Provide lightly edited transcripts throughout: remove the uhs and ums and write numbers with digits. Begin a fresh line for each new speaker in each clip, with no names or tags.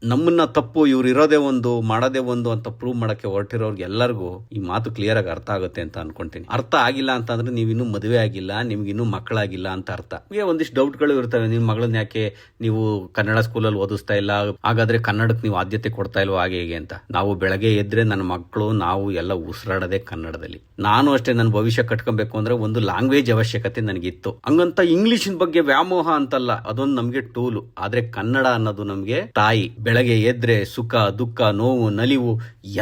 ನಮ್ಮನ್ನ ತಪ್ಪು ಇವ್ರು ಇರೋದೇ ಒಂದು ಮಾಡೋದೇ ಒಂದು ಅಂತ ಪ್ರೂವ್ ಮಾಡಕ್ಕೆ ಹೊರಟಿರೋರ್ಗೆ ಎಲ್ಲರಿಗೂ ಈ ಮಾತು ಕ್ಲಿಯರ್ ಆಗಿ ಅರ್ಥ ಆಗುತ್ತೆ ಅಂತ ಅನ್ಕೊಂತೀನಿ. ಅರ್ಥ ಆಗಿಲ್ಲ ಅಂತಂದ್ರೆ ನೀವಿನ್ನೂ ಮದುವೆ ಆಗಿಲ್ಲ, ನಿಮ್ಗಿನ್ನೂ ಮಕ್ಕಳಾಗಿಲ್ಲ ಅಂತ ಅರ್ಥ. ನಿಮಗೆ ಒಂದಿಷ್ಟು ಡೌಟ್ಗಳು ಇರ್ತವೆ. ನಿಮ್ಮ ಮಗಳನ್ನ ಯಾಕೆ ನೀವು ಕನ್ನಡ ಸ್ಕೂಲಲ್ಲಿ ಓದಿಸ್ತಾ ಇಲ್ಲ, ಹಾಗಾದ್ರೆ ಕನ್ನಡಕ್ಕೆ ನೀವು ಆದ್ಯತೆ ಕೊಡ್ತಾ ಇಲ್ವೋ ಹಾಗೆ ಹೇಗೆ ಅಂತ. ನಾವು ಬೆಳಗ್ಗೆ ಎದ್ರೆ ನನ್ನ ಮಕ್ಕಳು ನಾವು ಎಲ್ಲ ಉಸಿರಾಡೋದೇ ಕನ್ನಡದಲ್ಲಿ. ನಾನು ಅಷ್ಟೇ ನನ್ನ ಭವಿಷ್ಯ ಕಟ್ಕೊಬೇಕು ಅಂದ್ರೆ ಒಂದು ಲ್ಯಾಂಗ್ವೇಜ್ ಅವಶ್ಯಕತೆ ನನಗಿತ್ತು. ಹಂಗಂತ ಇಂಗ್ಲಿಷಿನ ಬಗ್ಗೆ ವ್ಯಾಮೋಹ ಅಂತಲ್ಲ, ಅದೊಂದು ನಮ್ಗೆ ಟೂಲು. ಆದ್ರೆ ಕನ್ನಡ ಅನ್ನೋದು ನಮ್ಗೆ ತಾಯಿ. ಬೆಳಗ್ಗೆ ಎದ್ರೆ ಸುಖ ದುಃಖ ನೋವು ನಲಿವು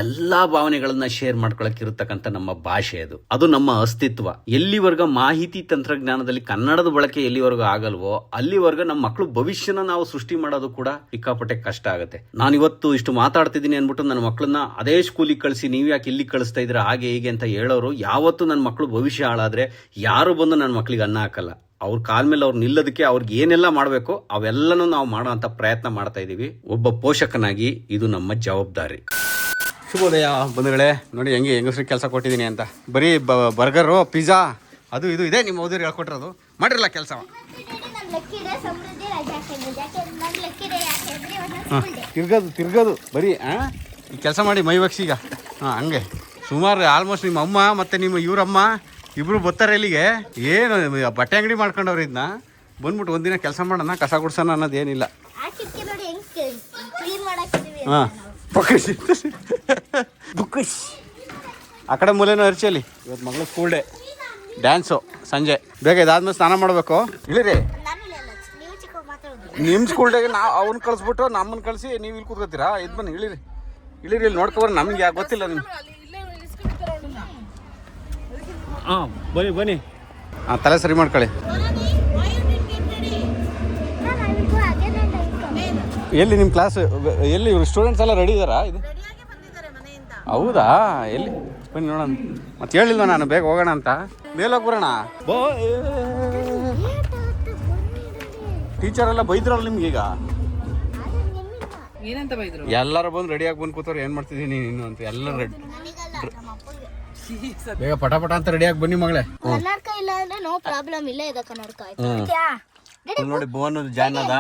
ಎಲ್ಲಾ ಭಾವನೆಗಳನ್ನ ಶೇರ್ ಮಾಡ್ಕೊಳಕ್ ಇರತಕ್ಕಂತ ನಮ್ಮ ಭಾಷೆ ಅದು ನಮ್ಮ ಅಸ್ತಿತ್ವ. ಎಲ್ಲಿವರೆಗ ಮಾಹಿತಿ ತಂತ್ರಜ್ಞಾನದಲ್ಲಿ ಕನ್ನಡದ ಬಳಕೆ ಎಲ್ಲಿವರೆಗೂ ಆಗಲ್ವೋ ಅಲ್ಲಿವರೆಗ ನಮ್ಮ ಮಕ್ಕಳು ಭವಿಷ್ಯನ ನಾವು ಸೃಷ್ಟಿ ಮಾಡೋದು ಕೂಡ ಸಿಕ್ಕಾಪಟ್ಟೆ ಕಷ್ಟ ಆಗುತ್ತೆ. ನಾನು ಇವತ್ತು ಇಷ್ಟು ಮಾತಾಡ್ತಿದ್ದೀನಿ ಅನ್ಬಿಟ್ಟು ನನ್ನ ಮಕ್ಕಳನ್ನ ಅದೇ ಸ್ಕೂಲಿಗೆ ಕಳಿಸಿ ನೀವು ಯಾಕೆ ಇಲ್ಲಿ ಕಳಿಸ್ತಾ ಇದ್ರ ಹಾಗೆ ಹೀಗೆ ಅಂತ ಹೇಳೋರು ಯಾವತ್ತು ನನ್ನ ಮಕ್ಕಳು ಭವಿಷ್ಯ ಹಾಳಾದ್ರೆ ಯಾರು ಬಂದು ನನ್ನ ಮಕ್ಕಳಿಗೆ ಅನ್ನ ಹಾಕಲ್ಲ. ಅವ್ರ ಕಾಲ್ ಮೇಲೆ ಅವ್ರು ನಿಲ್ಲೋದಕ್ಕೆ ಅವ್ರಿಗೆ ಏನೆಲ್ಲ ಮಾಡಬೇಕು ಅವೆಲ್ಲನೂ ನಾವು ಮಾಡೋ ಅಂತ ಪ್ರಯತ್ನ ಮಾಡ್ತಾ ಇದೀವಿ. ಒಬ್ಬ ಪೋಷಕನಾಗಿ ಇದು ನಮ್ಮ ಜವಾಬ್ದಾರಿ. ಶುಭೋದಯ ಬಂಧುಗಳೇ. ನೋಡಿ ಹೆಂಗೆ ಹೆಂಗಸ್ರಿಗೆ ಕೆಲಸ ಕೊಟ್ಟಿದ್ದೀನಿ ಅಂತ. ಬರೀ ಬರ್ಗರು ಪಿಜ್ಜಾ ಅದು ಇದು ಇದೆ ನಿಮ್ಮ ಓದಿರು ಹೇಳ್ಕೊಟ್ಟಿರೋದು. ಮಾಡಿರಲ್ಲ ಕೆಲಸ. ತಿರ್ಗೋದು ಬರೀ ಈ ಕೆಲಸ ಮಾಡಿ ಮೈ ಬಗ್ಸೀಗ. ಹಂಗೆ ಸುಮಾರು ಆಲ್ಮೋಸ್ಟ್ ನಿಮ್ಮ ಅಮ್ಮ ಮತ್ತು ನಿಮ್ಮ ಇವರಮ್ಮ ಇಬ್ರು ಬರ್ತಾರೆ ಇಲ್ಲಿಗೆ. ಏನು ಬಟ್ಟೆ ಅಂಗಡಿ ಮಾಡ್ಕೊಂಡವ್ರು ಇದನ್ನ ಬಂದ್ಬಿಟ್ಟು ಒಂದಿನ ಕೆಲಸ ಮಾಡೋಣ, ಕಸ ಗುಡ್ಸೋಣ ಅನ್ನೋದು ಏನಿಲ್ಲ. ಹಾಂ ಆ ಕಡೆ ಮೂಲೆನೂ ಅರ್ಚಲ್ಲಿ. ಇವತ್ತು ಮಗಳು ಸ್ಕೂಲ್ ಡೇ, ಡ್ಯಾನ್ಸು ಸಂಜೆ. ಬೇಗ ಇದಾದ್ಮೇಲೆ ಸ್ನಾನ ಮಾಡಬೇಕು. ಇಳಿರಿ, ನಿಮ್ಮ ಸ್ಕೂಲ್ ಡೇಗೆ ನಾವು ಅವ್ನ ಕಳಿಸ್ಬಿಟ್ಟು ನಮ್ಮನ್ನು ಕಳಿಸಿ ನೀವು ಇಲ್ಲಿ ಕೂತ್ಕೋತೀರಾ? ಇದು ಬನ್ನಿ ಇಳಿರಿ ಇಲ್ಲಿ ನೋಡ್ಕೊಬಾರ. ನಮ್ಗೆ ಯಾಕೆ ಗೊತ್ತಿಲ್ಲ ನಿಮ್ಗೆ. ಹಾಂ ಬನ್ನಿ ತಲೆ ಸರಿ ಮಾಡ್ಕೊಳ್ಳಿ. ಎಲ್ಲಿ ನಿಮ್ಮ ಕ್ಲಾಸ್ ಎಲ್ಲಿ? ಇವರು ಸ್ಟೂಡೆಂಟ್ಸ್ ಎಲ್ಲ ರೆಡಿ ಇದ್ದಾರಾ? ಇದು ಹೌದಾ? ಎಲ್ಲಿ ಬನ್ನಿ ನೋಡೋಣ. ಮತ್ತೆ ಹೇಳಿಲ್ವ ನಾನು ಬೇಗ ಹೋಗೋಣ ಅಂತ? ಮೇಲೋಗಿ ಬರೋಣ. ಟೀಚರ್ ಎಲ್ಲ ಬೈದ್ರಲ್ಲ ನಿಮ್ಗೆ ಈಗ? ಎಲ್ಲರೂ ಬಂದು ರೆಡಿಯಾಗಿ ಬಂದು ಕೂತವ್ರು. ಏನು ಮಾಡ್ತಿದ್ದೀನಿ ನೀನು ಅಂತ ಎಲ್ಲ ರೆಡಿ. ಬೇಗ ಪಟ ಅಂತ ರೆಡಿಯಾಗಿ ಬನ್ನಿ ಮಗಳೇ. ನೋಡಿ ಬೋನ್ ಜಾಯ್ನ್ ಅದ.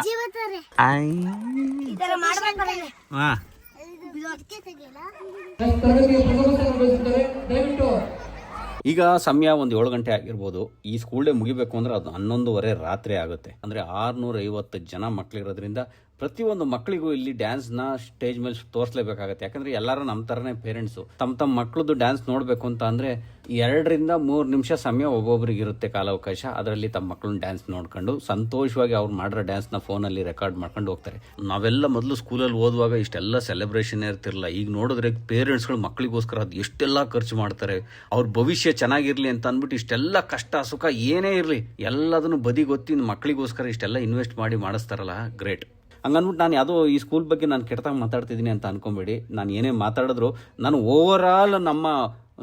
ಈಗ ಸಮಯ ಒಂದು 7 ಗಂಟೆ ಆಗಿರ್ಬೋದು. ಈ ಸ್ಕೂಲ್ ಡೇ ಮುಗಿಬೇಕು ಅಂದ್ರೆ ಅದು 11:30 ರಾತ್ರಿ ಆಗುತ್ತೆ. ಅಂದ್ರೆ 650 ಜನ ಮಕ್ಳಿರೋದ್ರಿಂದ ಪ್ರತಿಯೊಂದು ಮಕ್ಕಳಿಗೂ ಇಲ್ಲಿ ಡ್ಯಾನ್ಸ್ನ ಸ್ಟೇಜ್ ಮೇಲೆ ತೋರಿಸಲೇಬೇಕಾಗತ್ತೆ. ಯಾಕಂದ್ರೆ ಎಲ್ಲರೂ ನಮ್ಮ ಥರನೇ ಪೇರೆಂಟ್ಸು ತಮ್ಮ ಮಕ್ಕಳದ್ದು ಡ್ಯಾನ್ಸ್ ನೋಡಬೇಕು ಅಂತ ಅಂದರೆ 2 ರಿಂದ 3 ನಿಮಿಷ ಸಮಯ ಒಬ್ಬೊಬ್ರಿಗೆ ಇರುತ್ತೆ ಕಾಲಾವಕಾಶ. ಅದರಲ್ಲಿ ತಮ್ಮ ಮಕ್ಕಳನ್ನ ಡ್ಯಾನ್ಸ್ ನೋಡ್ಕೊಂಡು ಸಂತೋಷವಾಗಿ ಅವ್ರು ಮಾಡಿರೋ ಡ್ಯಾನ್ಸ್ನ ಫೋನಲ್ಲಿ ರೆಕಾರ್ಡ್ ಮಾಡ್ಕೊಂಡು ಹೋಗ್ತಾರೆ. ನಾವೆಲ್ಲ ಮೊದಲು ಸ್ಕೂಲಲ್ಲಿ ಓದುವಾಗ ಇಷ್ಟೆಲ್ಲ ಸೆಲೆಬ್ರೇಷನ್ ಇರ್ತಿರಲಿಲ್ಲ. ಈಗ ನೋಡಿದ್ರೆ ಪೇರೆಂಟ್ಸ್ಗಳು ಮಕ್ಕಳಿಗೋಸ್ಕರ ಅದು ಎಷ್ಟೆಲ್ಲ ಖರ್ಚು ಮಾಡ್ತಾರೆ. ಅವ್ರ ಭವಿಷ್ಯ ಚೆನ್ನಾಗಿರ್ಲಿ ಅಂತ ಅಂದ್ಬಿಟ್ಟು ಇಷ್ಟೆಲ್ಲ ಕಷ್ಟ ಸುಖ ಏನೇ ಇರಲಿ ಎಲ್ಲದನ್ನು ಬದಿಗೊತ್ತಿ ಮಕ್ಕಳಿಗೋಸ್ಕರ ಇಷ್ಟೆಲ್ಲ ಇನ್ವೆಸ್ಟ್ ಮಾಡಿ ಮಾಡಿಸ್ತಾರಲ್ಲ, ಗ್ರೇಟ್. ಹಂಗನ್ಬಿಟ್ಟು ನಾನು ಯಾವುದೋ ಈ ಸ್ಕೂಲ್ ಬಗ್ಗೆ ನಾನು ಕೆಟ್ಟದಾಗ ಮಾತಾಡ್ತಿದ್ದೀನಿ ಅಂತ ಅನ್ಕೊಂಬೇಡಿ. ನಾನು ಏನೇ ಮಾತಾಡಿದ್ರು ನಾನು ಓವರ್ ಆಲ್ ನಮ್ಮ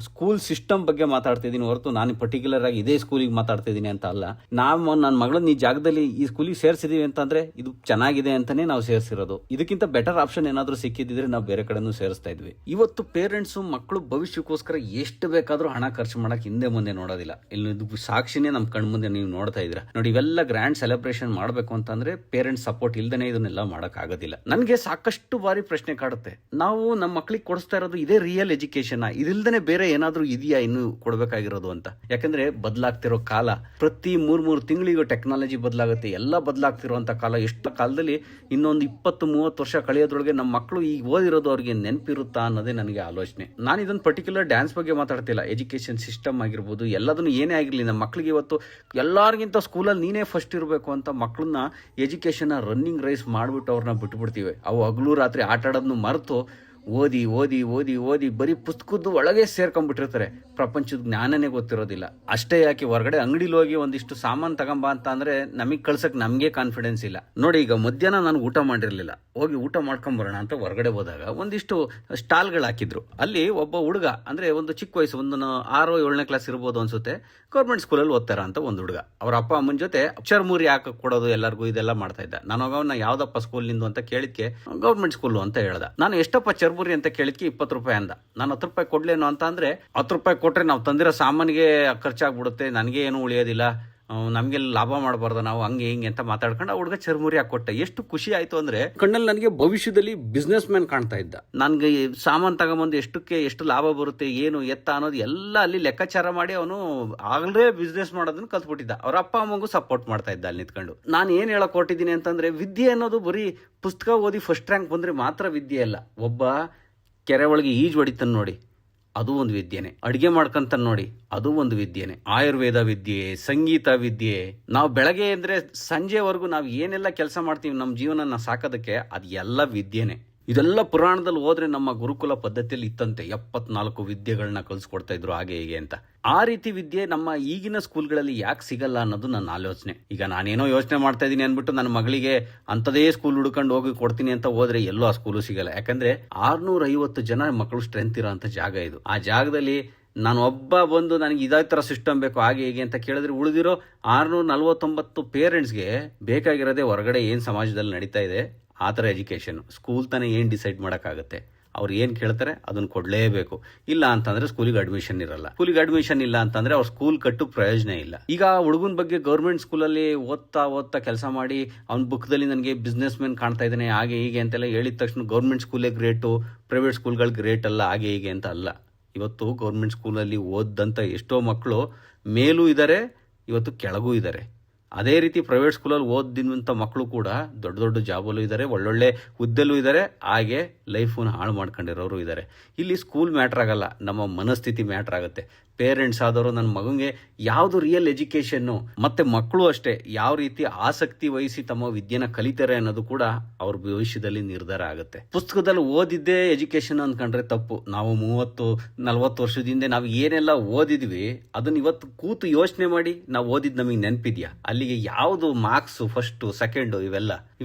ಸ್ಕೂಲ್ ಸಿಸ್ಟಮ್ ಬಗ್ಗೆ ಮಾತಾಡ್ತಿದ್ದೀನಿ ಹೊರತು ನಾನು ಪರ್ಟಿಕ್ಯುಲರ್ ಆಗಿ ಇದೇ ಸ್ಕೂಲಿಗೆ ಮಾತಾಡ್ತಿದ್ದೀನಿ ಅಂತ ಅಲ್ಲ. ನಾವು ನನ್ನ ಮಗಳನ್ನ ಈ ಜಾಗದಲ್ಲಿ ಈ ಸ್ಕೂಲಿಗೆ ಸೇರಿಸಿದೀವಿ ಅಂತಂದ್ರೆ ಇದು ಚೆನ್ನಾಗಿದೆ ಅಂತಾನೆ ನಾವು ಸೇರಿಸಿರೋದು. ಇದಕ್ಕಿಂತ ಬೆಟರ್ ಆಪ್ಷನ್ ಏನಾದರೂ ಸಿಕ್ಕಿದ್ರೆ ನಾವು ಬೇರೆ ಕಡೆನೂ ಸೇರಿಸ್ತಾ ಇದ್ವಿ. ಇವತ್ತು ಪೇರೆಂಟ್ಸು ಮಕ್ಕಳು ಭವಿಷ್ಯಕ್ಕೋಸ್ಕರ ಎಷ್ಟು ಬೇಕಾದ್ರೂ ಹಣ ಖರ್ಚು ಮಾಡಕ್ಕೆ ಹಿಂದೆ ಮುಂದೆ ನೋಡೋದಿಲ್ಲ. ಇಲ್ಲಿ ಸಾಕ್ಷಿನೇ ನಮ್ಮ ಕಣ್ ಮುಂದೆ ನೀವು ನೋಡ್ತಾ ಇದ್ದೀರಾ. ನೋಡಿ, ಇವೆಲ್ಲ ಗ್ರ್ಯಾಂಡ್ ಸೆಲೆಬ್ರೇಷನ್ ಮಾಡಬೇಕು ಅಂತಂದ್ರೆ ಪೇರೆಂಟ್ಸ್ ಸಪೋರ್ಟ್ ಇಲ್ದೇನೆ ಇದನ್ನೆಲ್ಲ ಮಾಡಕ್ ಆಗೋದಿಲ್ಲ. ನನಗೆ ಸಾಕಷ್ಟು ಬಾರಿ ಪ್ರಶ್ನೆ ಕಾಡುತ್ತೆ, ನಾವು ನಮ್ಮ ಮಕ್ಕಳಿಗೆ ಕೊಡಿಸ್ತಾ ಇರೋದು ಇದೇ ರಿಯಲ್ ಎಜುಕೇಶನ್, ಇದಿಲ್ದೇನೆ ಬೇರೆ ಏನಾದ್ರೂ ಇದೆಯಾ ಇನ್ನು ಕೊಡ್ಬೇಕಾಗಿರೋದು ಅಂತ. ಯಾಕಂದ್ರೆ ಬದಲಾಗ್ತಿರೋ ಕಾಲ, ಪ್ರತಿ 3 ತಿಂಗಳಿಗೂ ಟೆಕ್ನಾಲಜಿ ಬದಲಾಗುತ್ತೆ, ಎಲ್ಲ ಬದಲಾಗ್ತಿರುವಂತ ಕಾಲ. ಎಷ್ಟು ಕಾಲದಲ್ಲಿ ಇನ್ನೊಂದು 20-30 ವರ್ಷ ಕಳೆಯೋದ್ರೊಳಗೆ ನಮ್ಮ ಮಕ್ಕಳು ಈಗ ಓದಿರೋದು ಅವ್ರಿಗೆ ನೆನಪಿರುತ್ತಾ ಅನ್ನೋದೇ ನನಗೆ ಆಲೋಚನೆ. ನಾನು ಇದೊಂದು ಪರ್ಟಿಕ್ಯುಲರ್ ಡ್ಯಾನ್ಸ್ ಬಗ್ಗೆ ಮಾತಾಡ್ತಿಲ್ಲ, ಎಜುಕೇಶನ್ ಸಿಸ್ಟಮ್ ಆಗಿರ್ಬೋದು, ಎಲ್ಲದನ್ನು ಏನೇ ಆಗಿರ್ಲಿ ನಮ್ಮ ಮಕ್ಕಳಿಗೆ ಇವತ್ತು ಎಲ್ಲರಿಗಿಂತ ಸ್ಕೂಲಲ್ಲಿ ನೀನೇ ಫಸ್ಟ್ ಇರಬೇಕು ಅಂತ ಮಕ್ಕಳನ್ನ ಎಜುಕೇಶನ್ ರನ್ನಿಂಗ್ ರೇಸ್ ಮಾಡ್ಬಿಟ್ಟು ಅವ್ರನ್ನ ಬಿಟ್ಬಿಡ್ತೀವಿ. ಅವು ಹಗಲು ರಾತ್ರಿ ಆಟ ಆಡೋದನ್ನು ಮರೆತು ಓದಿ ಓದಿ ಓದಿ ಓದಿ ಬರೀ ಪುಸ್ತಕದ್ದು ಒಳಗೆ ಸೇರ್ಕೊಂಡ್ಬಿಟ್ಟಿರ್ತಾರೆ. ಪ್ರಪಂಚದ ಜ್ಞಾನನೇ ಗೊತ್ತಿರೋದಿಲ್ಲ. ಅಷ್ಟೇ ಯಾಕೆ ಹೊರಗಡೆ ಅಂಗಡಿಲಿ ಹೋಗಿ ಒಂದಿಷ್ಟು ಸಾಮಾನು ತಗೊಂಬ ಅಂತ ಅಂದ್ರೆ ನಮಗೆ ಕಳ್ಸಕ್ ನಮಗೆ ಕಾನ್ಫಿಡೆನ್ಸ್ ಇಲ್ಲ. ನೋಡಿ, ಈಗ ಮಧ್ಯಾಹ್ನ ನಾನು ಊಟ ಮಾಡಿರ್ಲಿಲ್ಲ, ಹೋಗಿ ಊಟ ಮಾಡ್ಕೊಂಬರೋಣ ಅಂತ ಹೊರಗಡೆ ಹೋದಾಗ ಒಂದಿಷ್ಟು ಸ್ಟಾಲ್ಗಳು ಹಾಕಿದ್ರು. ಅಲ್ಲಿ ಒಬ್ಬ ಹುಡುಗ, ಅಂದ್ರೆ ಒಂದು ಚಿಕ್ಕ ವಯಸ್ಸು, ಒಂದು 6-7ನೇ ಕ್ಲಾಸ್ ಇರ್ಬೋದು ಅನ್ಸುತ್ತೆ, ಗೌರ್ಮೆಂಟ್ ಸ್ಕೂಲಲ್ಲಿ ಓದ್ತಾರ ಅಂತ ಒಂದು ಹುಡುಗ. ಅವ್ರ ಅಪ್ಪ ಅಮ್ಮನ ಜೊತೆ ಅಕ್ಷರಮೂರಿ ಹಾಕಿ ಕೊಡೋದು ಎಲ್ಲರಿಗೂ ಇದೆಲ್ಲ ಮಾಡ್ತಾ ಇದ್ದ. ನಾನು ಅವನ್ನ ಯಾವ್ದಪ್ಪ ಸ್ಕೂಲ್ ನಿಂದು ಅಂತ ಕೇಳಿದ್ಕೆ ಗೌರ್ಮೆಂಟ್ ಸ್ಕೂಲು ಅಂತ ಹೇಳ್ದ. ನಾನು ಎಷ್ಟಪ್ಪ ಚರ್ಮುರಿ ಅಂತ ಕೇಳಿದ್ಕೆ 20 ರೂಪಾಯಿ ಅಂದ. ನಾನು 10 ರೂಪಾಯಿ ಕೊಡ್ಲೇನು ಅಂತ ಅಂದ್ರೆ 10 ರೂಪಾಯಿ ಕೊಟ್ರೆ ನಾವು ತಂದಿರೋ ಸಾಮಾನಿಗೆ ಖರ್ಚಾಗ್ಬಿಡುತ್ತೆ, ನನಗೆ ಏನು ಉಳಿಯೋದಿಲ್ಲ, ನಮಗೆಲ್ಲ ಲಾಭ ಮಾಡಬಾರ್ದು ನಾವು ಹಂಗೆ ಹಿಂಗೆ ಅಂತ ಮಾತಾಡ್ಕೊಂಡು ಆ ಹುಡುಗ ಚರ್ಮುರಿ ಹಾಕೊಟ್ಟ. ಎಷ್ಟು ಖುಷಿ ಆಯ್ತು ಅಂದ್ರೆ ಕಣ್ಣಲ್ಲಿ ನನಗೆ ಭವಿಷ್ಯದಲ್ಲಿ ಬಿಸ್ನೆಸ್ ಮ್ಯಾನ್ ಕಾಣ್ತಾ ಇದ್ದ. ನನ್ಗೆ ಸಾಮಾನು ತಗೊಂಬಂದು ಎಷ್ಟು ಲಾಭ ಬರುತ್ತೆ ಏನು ಎತ್ತ ಅನ್ನೋದು ಎಲ್ಲ ಅಲ್ಲಿ ಲೆಕ್ಕಾಚಾರ ಮಾಡಿ ಅವನು ಆಗಲೇ ಬಿಸ್ನೆಸ್ ಮಾಡೋದನ್ನ ಕಲ್ತ್ಬಿಟ್ಟಿದ್ದ. ಅವ್ರ ಅಪ್ಪ ಅಮ್ಮಗೂ ಸಪೋರ್ಟ್ ಮಾಡ್ತಾ ಇದ್ದ ಅಲ್ಲಿ ನಿಂತ್ಕೊಂಡು. ನಾನು ಏನ್ ಹೇಳಕ್ ಹೊರಟಿದ್ದೀನಿ ಅಂತಂದ್ರೆ, ವಿದ್ಯೆ ಅನ್ನೋದು ಬರೀ ಪುಸ್ತಕ ಓದಿ ಫಸ್ಟ್ ರ್ಯಾಂಕ್ ಬಂದ್ರೆ ಮಾತ್ರ ವಿದ್ಯೆ ಅಲ್ಲ. ಒಬ್ಬ ಕೆರೆ ಒಳಗೆ ಈಜು ಹೊಡಿತಾನೆ ನೋಡಿ, ಅದು ಒಂದು ವಿದ್ಯೆನೆ. ಅಡುಗೆ ಮಾಡ್ಕೊಂತ ನೋಡಿ, ಅದು ಒಂದು ವಿದ್ಯೆನೆ. ಆಯುರ್ವೇದ ವಿದ್ಯೆ, ಸಂಗೀತ ವಿದ್ಯೆ. ನಾವು ಬೆಳಗ್ಗೆ ಅಂದ್ರೆ ಸಂಜೆವರೆಗೂ ನಾವು ಏನೆಲ್ಲ ಕೆಲಸ ಮಾಡ್ತೀವಿ ನಮ್ಮ ಜೀವನನ ಸಾಕೋದಕ್ಕೆ, ಅದು ಎಲ್ಲ ವಿದ್ಯೆನೆ. ಇದೆಲ್ಲ ಪುರಾಣದಲ್ಲಿ ಹೋದ್ರೆ ನಮ್ಮ ಗುರುಕುಲ ಪದ್ಧತಿಯಲ್ಲಿ ಇತ್ತಂತೆ. 74 ವಿದ್ಯೆಗಳನ್ನ ಕಲಿಸ್ಕೊಡ್ತಾ ಇದ್ರು ಹಾಗೆ ಹೀಗೆ ಅಂತ. ಆ ರೀತಿ ವಿದ್ಯೆ ನಮ್ಮ ಈಗಿನ ಸ್ಕೂಲ್ಗಳಲ್ಲಿ ಯಾಕೆ ಸಿಗಲ್ಲ ಅನ್ನೋದು ನನ್ನ ಆಲೋಚನೆ. ಈಗ ನಾನೇನೋ ಯೋಚನೆ ಮಾಡ್ತಾ ಇದ್ದೀನಿ ಅಂದ್ಬಿಟ್ಟು ನನ್ನ ಮಗಳಿಗೆ ಅಂಥದೇ ಸ್ಕೂಲ್ ಹುಡ್ಕೊಂಡು ಹೋಗಿ ಕೊಡ್ತೀನಿ ಅಂತ ಹೋದ್ರೆ ಎಲ್ಲೂ ಆ ಸ್ಕೂಲು ಸಿಗಲ್ಲ. ಯಾಕಂದ್ರೆ 650 ಜನ ಮಕ್ಕಳು ಸ್ಟ್ರೆಂತ್ ಇರೋ ಅಂತ ಜಾಗ ಇದು. ಆ ಜಾಗದಲ್ಲಿ ನಾನು ಒಬ್ಬ ಬಂದು ನನಗೆ ಇದೇ ಥರ ಸಿಸ್ಟಮ್ ಬೇಕು ಹಾಗೆ ಹೀಗೆ ಅಂತ ಕೇಳಿದ್ರೆ, ಉಳಿದಿರೋ 649 ಪೇರೆಂಟ್ಸ್ಗೆ ಬೇಕಾಗಿರೋದೇ ಹೊರಗಡೆ ಏನು ಸಮಾಜದಲ್ಲಿ ನಡೀತಾ ಇದೆ ಆ ಥರ ಎಜುಕೇಷನ್. ಸ್ಕೂಲ್ ತಾನೇ ಏನು ಡಿಸೈಡ್ ಮಾಡೋಕ್ಕಾಗುತ್ತೆ? ಅವ್ರು ಏನು ಕೇಳ್ತಾರೆ ಅದನ್ನು ಕೊಡಲೇಬೇಕು. ಇಲ್ಲ ಅಂತಂದ್ರೆ ಸ್ಕೂಲಿಗೆ ಅಡ್ಮಿಷನ್ ಇರಲ್ಲ. ಸ್ಕೂಲಿಗೆ ಅಡ್ಮಿಷನ್ ಇಲ್ಲ ಅಂತಂದ್ರೆ ಅವ್ರು ಸ್ಕೂಲ್ ಕಟ್ಟು ಪ್ರಯೋಜನ ಇಲ್ಲ. ಈಗ ಹುಡುಗನ ಬಗ್ಗೆ ಗೌರ್ಮೆಂಟ್ ಸ್ಕೂಲಲ್ಲಿ ಓದ್ತಾ ಕೆಲಸ ಮಾಡಿ ಅವ್ನ ಬುಕ್ದಲ್ಲಿ ನನಗೆ ಬಿಸ್ನೆಸ್ ಮ್ಯಾನ್ ಕಾಣ್ತಾ ಇದ್ದಾನೆ ಹಾಗೆ ಹೀಗೆ ಅಂತೆಲ್ಲ ಹೇಳಿದ ತಕ್ಷಣ ಗೌರ್ಮೆಂಟ್ ಸ್ಕೂಲೇ ಗ್ರೇಟು, ಪ್ರೈವೇಟ್ ಸ್ಕೂಲ್ಗಳು ಗ್ರೇಟ್ ಅಲ್ಲ ಹಾಗೆ ಹೀಗೆ ಅಂತ ಅಲ್ಲ. ಇವತ್ತು ಗೌರ್ಮೆಂಟ್ ಸ್ಕೂಲಲ್ಲಿ ಓದಂಥ ಎಷ್ಟೋ ಮಕ್ಕಳು ಮೇಲೂ ಇದ್ದಾರೆ, ಇವತ್ತು ಕೆಳಗೂ ಇದ್ದಾರೆ. ಅದೇ ರೀತಿ ಪ್ರೈವೇಟ್ ಸ್ಕೂಲಲ್ಲಿ ಓದಿದಂಥ ಮಕ್ಕಳು ಕೂಡ ದೊಡ್ಡ ದೊಡ್ಡ ಜಾಬಲ್ಲೂ ಇದ್ದಾರೆ, ಒಳ್ಳೊಳ್ಳೆ ಹುದ್ದೆಲ್ಲೂ ಇದ್ದಾರೆ, ಹಾಗೆ ಲೈಫನ್ನು ಹಾಳು ಮಾಡ್ಕೊಂಡಿರೋರು ಇದ್ದಾರೆ. ಇಲ್ಲಿ ಸ್ಕೂಲ್ ಮ್ಯಾಟ್ರ್ ಆಗಲ್ಲ, ನಮ್ಮ ಮನಸ್ಥಿತಿ ಮ್ಯಾಟ್ರ್ ಆಗುತ್ತೆ. ಪೇರೆಂಟ್ಸ್ ಆದವರು ನನ್ನ ಮಗನಿಗೆ ಯಾವುದು ರಿಯಲ್ ಎಜುಕೇಷನ್ನು, ಮತ್ತೆ ಮಕ್ಕಳು ಅಷ್ಟೇ ಯಾವ ರೀತಿ ಆಸಕ್ತಿ ವಹಿಸಿ ತಮ್ಮ ವಿದ್ಯೆನ ಕಲಿತಾರೆ ಅನ್ನೋದು ಕೂಡ ಅವ್ರ ಭವಿಷ್ಯದಲ್ಲಿ ನಿರ್ಧಾರ ಆಗುತ್ತೆ. ಪುಸ್ತಕದಲ್ಲಿ ಓದಿದ್ದೇ ಎಜುಕೇಷನ್ ಅಂದ್ಕೊಂಡ್ರೆ ತಪ್ಪು. ನಾವು 30-40 ವರ್ಷದಿಂದ ನಾವು ಏನೆಲ್ಲ ಓದಿದ್ವಿ ಅದನ್ನ ಇವತ್ತು ಕೂತು ಯೋಚನೆ ಮಾಡಿ ನಾವು ಓದಿದ್ ನಮಗೆ ನೆನಪಿದ್ಯಾ? ಅಲ್ಲಿಗೆ ಯಾವುದು ಮಾರ್ಕ್ಸ್ ಫಸ್ಟ್ ಸೆಕೆಂಡ್ ಇವೆಲ್ಲ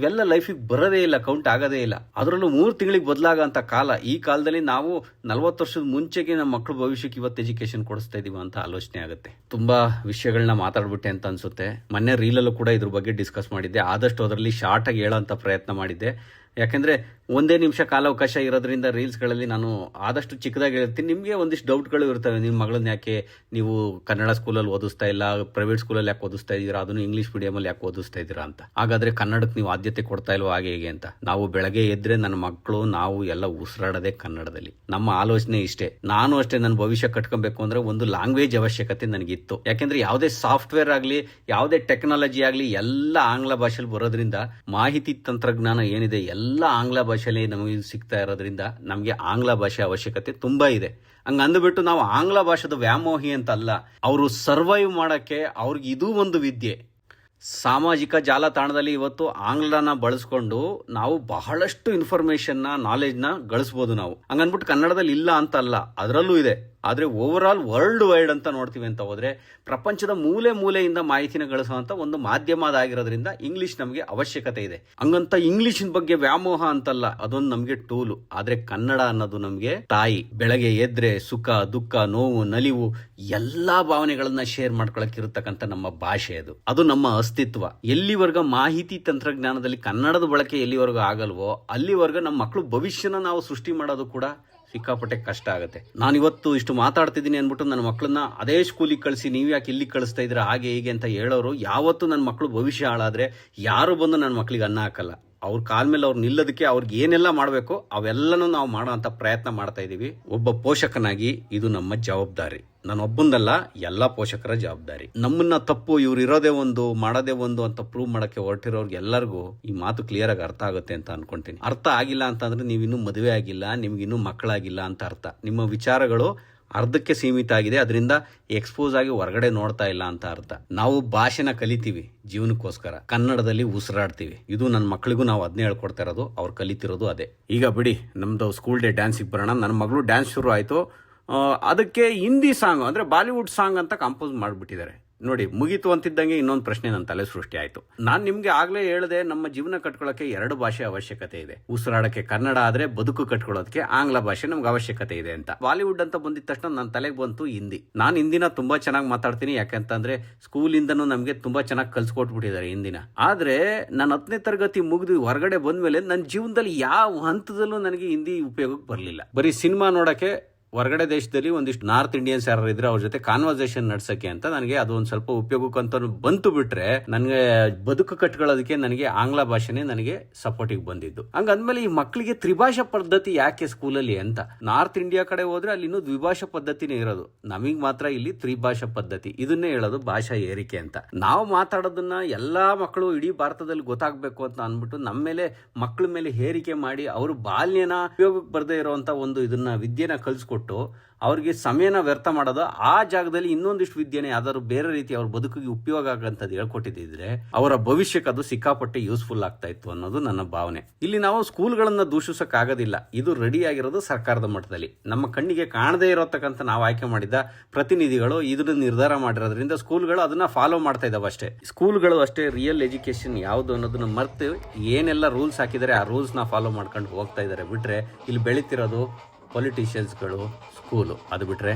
ಲೈಫಿಗೆ ಬರೋದೇ ಇಲ್ಲ, ಕೌಂಟ್ ಆಗೋದೇ ಇಲ್ಲ. ಅದರಲ್ಲೂ 3 ತಿಂಗಳಿಗೆ ಬದಲಾಗಂತ ಕಾಲ. ಈ ಕಾಲದಲ್ಲಿ ನಾವು 40 ವರ್ಷದ ಮುಂಚೆಗೆ ನಮ್ಮ ಮಕ್ಕಳ ಭವಿಷ್ಯಕ್ಕೆ ಇವತ್ತು ಎಜುಕೇಶನ್ ಕೊಡಿಸ್ತಾ ಇದೀವಿ ಅಂತ ಆಲೋಚನೆ ಆಗುತ್ತೆ. ತುಂಬಾ ವಿಷಯಗಳನ್ನ ಮಾತಾಡ್ಬಿಟ್ಟೆ ಅಂತ ಅನ್ಸುತ್ತೆ. ಮೊನ್ನೆ ರೀಲಲ್ಲೂ ಕೂಡ ಇದ್ರ ಬಗ್ಗೆ ಡಿಸ್ಕಸ್ ಮಾಡಿದ್ದೆ. ಆದಷ್ಟು ಅದರಲ್ಲಿ ಶಾರ್ಟ್ ಆಗಿ ಹೇಳೋಂಥ ಪ್ರಯತ್ನ ಮಾಡಿದ್ದೆ. ಯಾಕೆಂದ್ರೆ 1 ನಿಮಿಷ ಕಾಲಾವಕಾಶ ಇರೋದ್ರಿಂದ ರೀಲ್ಸ್ಗಳಲ್ಲಿ ನಾನು ಆದಷ್ಟು ಚಿಕ್ಕದಾಗಿ ಹೇಳ್ತೀನಿ. ನಿಮಗೆ ಒಂದಿಷ್ಟು ಡೌಟ್ಗಳು ಇರ್ತವೆ. ನಿಮ್ಮ ಮಗಳನ್ನ ಯಾಕೆ ನೀವು ಕನ್ನಡ ಸ್ಕೂಲಲ್ಲಿ ಓದಿಸ್ತಾ ಇಲ್ಲ, ಪ್ರೈವೇಟ್ ಸ್ಕೂಲಲ್ಲಿ ಯಾಕೆ ಓದಿಸ್ತಾ ಇದ್ದೀರಾ, ಅದನ್ನು ಇಂಗ್ಲಿಷ್ ಮೀಡಿಯಮಲ್ಲಿ ಯಾಕೆ ಓದಿಸ್ತಾ ಇದ್ದೀರಾ ಅಂತ. ಹಾಗಾದ್ರೆ ಕನ್ನಡಕ್ಕೆ ನೀವು ಆದ್ಯತೆ ಕೊಡ್ತಾ ಇಲ್ವೋ ಹಾಗೆ ಹೇಗೆ ಅಂತ. ನಾವು ಬೆಳಗ್ಗೆ ಎದ್ರೆ ನನ್ನ ಮಕ್ಕಳು ನಾವು ಎಲ್ಲ ಉಸಿರಾಡೋದೇ ಕನ್ನಡದಲ್ಲಿ. ನಮ್ಮ ಆಲೋಚನೆ ಇಷ್ಟೇ. ನಾನು ಅಷ್ಟೇ ನನ್ನ ಭವಿಷ್ಯ ಕಟ್ಕೊಬೇಕು ಅಂದ್ರೆ ಒಂದು ಲ್ಯಾಂಗ್ವೇಜ್ ಅವಶ್ಯಕತೆ ನನಗಿತ್ತು. ಯಾಕೆಂದ್ರೆ ಯಾವುದೇ ಸಾಫ್ಟ್ವೇರ್ ಆಗಲಿ ಯಾವುದೇ ಟೆಕ್ನಾಲಜಿ ಆಗಲಿ ಎಲ್ಲ ಆಂಗ್ಲ ಭಾಷೆಯಲ್ಲಿ ಬರೋದ್ರಿಂದ ಮಾಹಿತಿ ತಂತ್ರಜ್ಞಾನ ಏನಿದೆ ಎಲ್ಲ ಆಂಗ್ಲ ಭಾಷೆಯಲ್ಲಿ ನಮಗೆ ಸಿಗ್ತಾ ಇರೋದ್ರಿಂದ ನಮಗೆ ಆಂಗ್ಲ ಭಾಷೆ ಅವಶ್ಯಕತೆ ತುಂಬಾ ಇದೆ. ಹಂಗ ಅಂದ್ಬಿಟ್ಟು ನಾವು ಆಂಗ್ಲ ಭಾಷೆದ ವ್ಯಾಮೋಹಿ ಅಂತ ಅಲ್ಲ. ಅವರು ಸರ್ವೈವ್ ಮಾಡಕ್ಕೆ ಅವ್ರಿಗೆ ಇದು ಒಂದು ವಿದ್ಯೆ. ಸಾಮಾಜಿಕ ಜಾಲತಾಣದಲ್ಲಿ ಇವತ್ತು ಆಂಗ್ಲನ ಬಳಸ್ಕೊಂಡು ನಾವು ಬಹಳಷ್ಟು ಇನ್ಫಾರ್ಮೇಶನ್ನ ನಾಲೆಜ್ನ ಗಳಿಸ್ಬೋದು ನಾವು. ಹಂಗನ್ಬಿಟ್ಟು ಕನ್ನಡದಲ್ಲಿ ಇಲ್ಲ ಅಂತ ಅಲ್ಲ, ಅದರಲ್ಲೂ ಇದೆ. ಆದರೆ ಓವರ್ ಆಲ್ ವರ್ಲ್ಡ್ ವೈಡ್ ಅಂತ ನೋಡ್ತೀವಿ ಅಂತ ಹೋದ್ರೆ ಪ್ರಪಂಚದ ಮೂಲೆಯಿಂದ ಮಾಹಿತಿನ ಗಳಿಸುವಂತ ಒಂದು ಮಾಧ್ಯಮ ಅದಾಗಿರೋದ್ರಿಂದ ಇಂಗ್ಲಿಷ್ ನಮಗೆ ಅವಶ್ಯಕತೆ ಇದೆ. ಹಂಗಂತ ಇಂಗ್ಲಿಷಿನ ಬಗ್ಗೆ ವ್ಯಾಮೋಹ ಅಂತಲ್ಲ, ಅದೊಂದು ನಮಗೆ ಟೂಲು. ಆದ್ರೆ ಕನ್ನಡ ಅನ್ನೋದು ನಮಗೆ ತಾಯಿ. ಬೆಳಗ್ಗೆ ಎದ್ರೆ ಸುಖ ದುಃಖ ನೋವು ನಲಿವು ಎಲ್ಲಾ ಭಾವನೆಗಳನ್ನ ಶೇರ್ ಮಾಡ್ಕೊಳಕ್ ಇರತಕ್ಕಂಥ ನಮ್ಮ ಭಾಷೆ ಅದು ನಮ್ಮ ಅಸ್ತಿತ್ವ. ಎಲ್ಲಿವರೆಗೂ ಮಾಹಿತಿ ತಂತ್ರಜ್ಞಾನದಲ್ಲಿ ಕನ್ನಡದ ಬಳಕೆ ಎಲ್ಲಿವರೆಗೂ ಆಗಲ್ವೋ ಅಲ್ಲಿವರೆಗೂ ನಮ್ಮ ಮಕ್ಕಳು ಭವಿಷ್ಯನ ನಾವು ಸೃಷ್ಟಿ ಮಾಡೋದು ಕೂಡ ಸಿಕ್ಕಾಪಟ್ಟೆ ಕಷ್ಟ ಆಗುತ್ತೆ. ನಾನು ಇವತ್ತು ಇಷ್ಟು ಮಾತಾಡ್ತಿದ್ದೀನಿ ಅಂದ್ಬಿಟ್ಟು ನನ್ನ ಮಕ್ಕಳನ್ನ ಅದೇ ಸ್ಕೂಲಿಗೆ ಕಳಿಸಿ ನೀವು ಯಾಕೆ ಇಲ್ಲಿಗೆ ಕಳಿಸ್ತಾ ಇದ್ದೀರಾ ಹಾಗೆ ಹೀಗೆ ಅಂತ ಹೇಳೋರು ಯಾವತ್ತು ನನ್ನ ಮಕ್ಕಳು ಭವಿಷ್ಯ ಹಾಳಾದ್ರೆ ಯಾರು ಬಂದು ನನ್ನ ಮಕ್ಕಳಿಗೆ ಅನ್ನ ಹಾಕಲ್ಲ. ಅವ್ರ ಕಾಲ ಮೇಲೆ ಅವ್ರು ನಿಲ್ಲೋದಕ್ಕೆ ಅವ್ರಿಗೆ ಏನೆಲ್ಲ ಮಾಡಬೇಕು ಅವೆಲ್ಲನೂ ನಾವು ಮಾಡೋ ಅಂತ ಪ್ರಯತ್ನ ಮಾಡ್ತಾ ಇದ್ದೀವಿ. ಒಬ್ಬ ಪೋಷಕನಾಗಿ ಇದು ನಮ್ಮ ಜವಾಬ್ದಾರಿ. ನಾನೊಬ್ಬಂದಲ್ಲ, ಎಲ್ಲ ಪೋಷಕರ ಜವಾಬ್ದಾರಿ. ನಮ್ಮನ್ನ ತಪ್ಪು ಇವ್ರು ಇರೋದೇ ಒಂದು ಮಾಡೋದೇ ಒಂದು ಅಂತ ಪ್ರೂವ್ ಮಾಡಕ್ಕೆ ಹೊರಟಿರೋರ್ಗೆ ಎಲ್ಲರಿಗೂ ಈ ಮಾತು ಕ್ಲಿಯರ್ ಆಗಿ ಅರ್ಥ ಆಗುತ್ತೆ ಅಂತ ಅನ್ಕೊಂತೀನಿ. ಅರ್ಥ ಆಗಿಲ್ಲ ಅಂತಂದ್ರೆ ನೀವಿನ್ನೂ ಮದುವೆ ಆಗಿಲ್ಲ, ನಿಮ್ಗಿನ್ನೂ ಮಕ್ಕಳಾಗಿಲ್ಲ ಅಂತ ಅರ್ಥ. ನಿಮ್ಮ ವಿಚಾರಗಳು ಅರ್ಧಕ್ಕೆ ಸೀಮಿತ ಆಗಿದೆ, ಅದರಿಂದ ಎಕ್ಸ್ಪೋಸ್ ಆಗಿ ಹೊರಗಡೆ ನೋಡ್ತಾ ಇಲ್ಲ ಅಂತ ಅರ್ಥ. ನಾವು ಭಾಷೆನ ಕಲಿತೀವಿ ಜೀವನಕ್ಕೋಸ್ಕರ, ಕನ್ನಡದಲ್ಲಿ ಉಸಿರಾಡ್ತೀವಿ. ಇದು ನನ್ನ ಮಕ್ಕಳಿಗೂ ನಾವು ಅದನ್ನೇ ಹೇಳ್ಕೊಡ್ತಾ ಇರೋದು, ಅವ್ರು ಕಲಿತಿರೋದು ಅದೇ. ಈಗ ಬಿಡಿ ನಮ್ದು ಸ್ಕೂಲ್ ಡೇ ಡ್ಯಾನ್ಸಿಗೆ ಬರೋಣ. ನನ್ನ ಮಗಳು ಡ್ಯಾನ್ಸ್ ಶುರು ಆಯ್ತು. ಅದಕ್ಕೆ ಹಿಂದಿ ಸಾಂಗ್ ಅಂದ್ರೆ ಬಾಲಿವುಡ್ ಸಾಂಗ್ ಅಂತ ಕಂಪೋಸ್ ಮಾಡಿಬಿಟ್ಟಿದ್ದಾರೆ. ನೋಡಿ, ಮುಗೀತು ಅಂತಿದ್ದಂಗೆ ಇನ್ನೊಂದು ಪ್ರಶ್ನೆ ನನ್ನ ತಲೆ ಸೃಷ್ಟಿ ಆಯ್ತು. ನಾನು ನಿಮ್ಗೆ ಆಗ್ಲೇ ಹೇಳಿದೆ, ನಮ್ಮ ಜೀವನ ಕಟ್ಕೊಳ್ಳೋಕೆ 2 ಭಾಷೆ ಅವಶ್ಯಕತೆ ಇದೆ. ಉಸಿರಾಡಕ್ಕೆ ಕನ್ನಡ ಆದ್ರೆ ಬದುಕು ಕಟ್ಕೊಳ್ಳೋದಕ್ಕೆ ಆಂಗ್ಲ ಭಾಷೆ ನಮ್ಗೆ ಅವಶ್ಯಕತೆ ಇದೆ ಅಂತ. ಬಾಲಿವುಡ್ ಅಂತ ಬಂದಿದ ತಕ್ಷಣ ನನ್ನ ತಲೆಗೆ ಬಂತು ಹಿಂದಿ. ನಾನು ಹಿಂದಿನ ತುಂಬಾ ಚೆನ್ನಾಗಿ ಮಾತಾಡ್ತೀನಿ, ಯಾಕಂತಂದ್ರೆ ಸ್ಕೂಲಿಂದನೂ ನಮ್ಗೆ ತುಂಬಾ ಚೆನ್ನಾಗಿ ಕಲ್ಸ್ಕೊಟ್ಬಿಟ್ಟಿದ್ದಾರೆ ಹಿಂದಿನ. ಆದ್ರೆ ನಾನು 10ನೇ ತರಗತಿ ಮುಗಿದು ಹೊರಗಡೆ ಬಂದ್ಮೇಲೆ ನನ್ನ ಜೀವನದಲ್ಲಿ ಯಾವ ಹಂತದಲ್ಲೂ ನನಗೆ ಹಿಂದಿ ಉಪಯೋಗಕ್ಕೆ ಬರಲಿಲ್ಲ. ಬರೀ ಸಿನಿಮಾ ನೋಡಕ್ಕೆ ಹೊರಗಡೆ ದೇಶದಲ್ಲಿ ಒಂದಿಷ್ಟು ನಾರ್ತ್ ಇಂಡಿಯನ್ಸ್ ಯಾರು ಇದ್ರೆ ಅವ್ರ ಜೊತೆ ಕಾನ್ವರ್ಸೇಷನ್ ನಡ್ಸಕ್ಕೆ ಅಂತ ನನಗೆ ಅದು ಒಂದು ಸ್ವಲ್ಪ ಉಪಯೋಗಕ್ಕಂತ ಬಂತು. ಬಿಟ್ರೆ ನನಗೆ ಬದುಕು ಕಟ್ಕೊಳ್ಳೋದಕ್ಕೆ ನನಗೆ ಆಂಗ್ಲ ಭಾಷೆನೇ ನನಗೆ ಸಪೋರ್ಟಿಗೆ ಬಂದಿದ್ದು. ಹಂಗಂದ್ಮೇಲೆ ಈ ಮಕ್ಕಳಿಗೆ ತ್ರಿಭಾಷಾ ಪದ್ಧತಿ ಯಾಕೆ ಸ್ಕೂಲಲ್ಲಿ ಅಂತ. ನಾರ್ತ್ ಇಂಡಿಯಾ ಕಡೆ ಹೋದ್ರೆ ಅಲ್ಲಿ ಇನ್ನೂ ದ್ವಿಭಾಷಾ ಪದ್ಧತಿನೇ ಇರೋದು, ನಮಗ್ ಮಾತ್ರ ಇಲ್ಲಿ ತ್ರಿಭಾಷಾ ಪದ್ಧತಿ. ಇದನ್ನೇ ಹೇಳೋದು ಭಾಷಾ ಏರಿಕೆ ಅಂತ. ನಾವು ಮಾತಾಡೋದನ್ನ ಎಲ್ಲಾ ಮಕ್ಕಳು ಇಡೀ ಭಾರತದಲ್ಲಿ ಗೊತ್ತಾಗ್ಬೇಕು ಅಂತ ಅಂದ್ಬಿಟ್ಟು ನಮ್ಮ ಮೇಲೆ ಮಕ್ಕಳ ಮೇಲೆ ಹೇರಿಕೆ ಮಾಡಿ ಅವರು ಬಾಲ್ಯನ ಉಪಯೋಗಕ್ಕೆ ಬರದೇ ಇರುವಂತ ಒಂದು ಇದನ್ನ ವಿದ್ಯೆನ ಕಲಿಸ್ಕೊಟ್ಟು ಅವ್ರಿಗೆ ಸಮಯನ ವ್ಯರ್ಥ ಮಾಡೋದು. ಆ ಜಾಗದಲ್ಲಿ ಇನ್ನೊಂದಿಷ್ಟು ವಿದ್ಯೆನ ಯಾವ್ದಾದ್ರು ಬೇರೆ ರೀತಿ ಅವ್ರ ಬದುಕಿಗೆ ಉಪಯೋಗ ಆಗಂತದ್ದು ಹೇಳ್ಕೊಟ್ಟಿದ್ರೆ ಅವರ ಭವಿಷ್ಯಕ್ಕೆ ಅದು ಸಿಕ್ಕಾಪಟ್ಟೆ ಯೂಸ್ಫುಲ್ ಆಗ್ತಾ ಇತ್ತು ಅನ್ನೋದು ನನ್ನ ಭಾವನೆ. ಇಲ್ಲಿ ನಾವು ಸ್ಕೂಲ್ಗಳನ್ನ ದೂಷಿಸಕ್ ಆಗೋದಿಲ್ಲ. ಇದು ರೆಡಿ ಆಗಿರೋದು ಸರ್ಕಾರದ ಮಟ್ಟದಲ್ಲಿ. ನಮ್ಮ ಕಣ್ಣಿಗೆ ಕಾಣದೇ ಇರೋತಕ್ಕಂಥ ನಾವು ಆಯ್ಕೆ ಮಾಡಿದ ಪ್ರತಿನಿಧಿಗಳು ಇದನ್ನ ನಿರ್ಧಾರ ಮಾಡಿರೋದ್ರಿಂದ ಸ್ಕೂಲ್ಗಳು ಅದನ್ನ ಫಾಲೋ ಮಾಡ್ತಾ ಇದಾವೆ ಅಷ್ಟೇ. ಸ್ಕೂಲ್ಗಳು ಅಷ್ಟೇ ರಿಯಲ್ ಎಜುಕೇಶನ್ ಯಾವುದು ಅನ್ನೋದನ್ನ ಮರ್ತು ಏನೆಲ್ಲ ರೂಲ್ಸ್ ಹಾಕಿದರೆ ಆ ರೂಲ್ಸ್ ನ ಫಾಲೋ ಮಾಡ್ಕೊಂಡು ಹೋಗ್ತಾ ಇದ್ದಾರೆ. ಬಿಟ್ರೆ ಇಲ್ಲಿ ಬೆಳೀತಿರೋದು ಪೊಲಿಟಿಷಿಯನ್ಸ್ಗಳು, ಸ್ಕೂಲು, ಅದು ಬಿಟ್ರೆ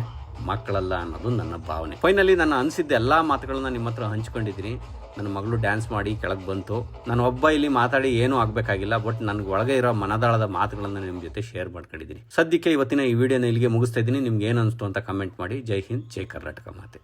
ಮಕ್ಕಳಲ್ಲ ಅನ್ನೋದು ನನ್ನ ಭಾವನೆ. ಫೈನಲಿ ನಾನು ಅನಿಸಿದ್ದ ಎಲ್ಲ ಮಾತುಗಳನ್ನ ನಿಮ್ಮ ಹತ್ರ ಹಂಚ್ಕೊಂಡಿದ್ದೀನಿ. ನನ್ನ ಮಗಳು ಡ್ಯಾನ್ಸ್ ಮಾಡಿ ಕೆಳಗೆ ಬಂತು. ನಾನು ಒಬ್ಬ ಇಲ್ಲಿ ಮಾತಾಡಿ ಏನೂ ಆಗಬೇಕಾಗಿಲ್ಲ. ಬಟ್ ನನಗೆ ಒಳಗೆ ಇರೋ ಮನದಾಳದ ಮಾತುಗಳನ್ನು ನಿಮ್ಮ ಜೊತೆ ಶೇರ್ ಮಾಡ್ಕೊಂಡಿದ್ದೀನಿ. ಸದ್ಯಕ್ಕೆ ಇವತ್ತಿನ ಈ ವಿಡಿಯೋನ ಇಲ್ಲಿಗೆ ಮುಗಿಸ್ತಾ ಇದ್ದೀನಿ. ನಿಮ್ಗೆ ಏನು ಅನಿಸ್ತು ಅಂತ ಕಮೆಂಟ್ ಮಾಡಿ. ಜೈ ಹಿಂದ್, ಜೈ ಕರ್ನಾಟಕ ಮಾತೆ.